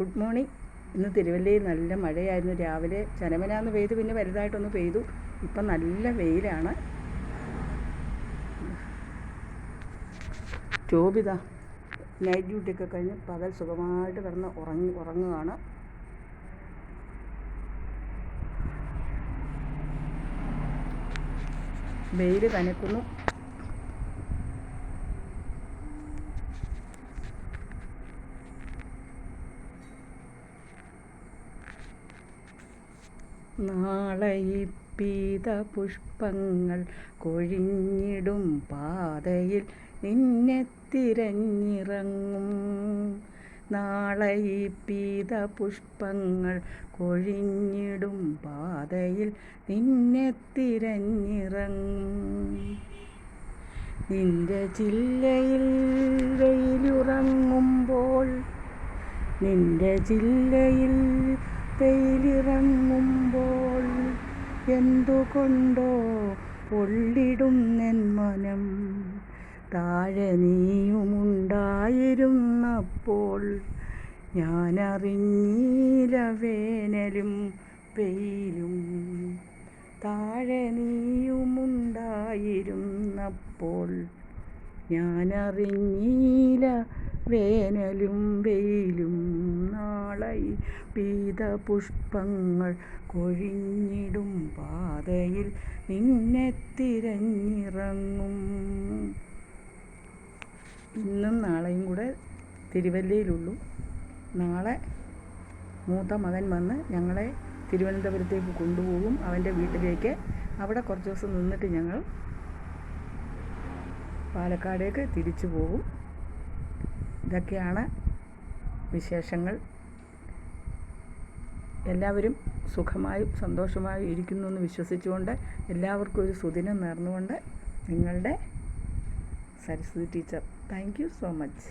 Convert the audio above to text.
Good morning. ഇന്ന് തിരുവല്ലയിൽ നല്ല മഴയായിരുന്നു. രാവിലെ ചനമനാന്ന് പെയ്തു, പിന്നെ വലുതായിട്ടൊന്ന് പെയ്തു. ഇപ്പം നല്ല വെയിലാണ്. ജോബിത നൈറ്റ് ഡ്യൂട്ടിയൊക്കെ കഴിഞ്ഞ് പകൽ സുഖമായിട്ട് കിടന്ന് ഉറങ്ങുകയാണ്. വെയിൽ കനക്കുന്നു. നാളെ ഈ പീതപുഷ്പങ്ങൾ കൊഴിഞ്ഞിടും പാതയിൽ നിന്നെ തിരഞ്ഞിറങ്ങും. നാളെ ഈ പീതപുഷ്പങ്ങൾ കൊഴിഞ്ഞിടും പാതയിൽ നിന്നെ തിരഞ്ഞിറങ്ങും. നിന്റെ ജില്ലയിൽ വെയിലിറങ്ങുമ്പോൾ വെയിലിറങ്ങുമ്പോൾ എന്തുകൊണ്ടോ പൊള്ളിടുന്നെൻ മനം. താഴെ നീയുമുണ്ടായിരുന്നപ്പോൾ ഞാനറിഞ്ഞില്ല വേനലും വെയിലും. താഴെ നീയുമുണ്ടായിരുന്നപ്പോൾ ഞാനറിഞ്ഞില്ല വേനലും വെയിലും. നാളെ പീതപുഷ്പങ്ങൾ കൊഴിഞ്ഞിടും പാതയിൽ നിന്നെ തിരഞ്ഞിറങ്ങും. ഇന്നും നാളെയും കൂടെ തിരുവല്ലയിലുള്ളൂ. നാളെ മൂത്ത മകൻ വന്ന് ഞങ്ങളെ തിരുവനന്തപുരത്തേക്ക് കൊണ്ടുപോകും, അവൻ്റെ വീട്ടിലേക്ക്. അവിടെ കുറച്ച് ദിവസം നിന്നിട്ട് ഞങ്ങൾ പാലക്കാടേക്ക് തിരിച്ചു പോകും. ഇതൊക്കെയാണ് വിശേഷങ്ങൾ. എല്ലാവരും സുഖമായും സന്തോഷമായും ഇരിക്കുന്നു എന്ന് വിശ്വസിച്ചുകൊണ്ട് എല്ലാവർക്കും ഒരു സുദിനം നേർന്നുകൊണ്ട് നിങ്ങളുടെ Saraswati teacher. Thank you so much.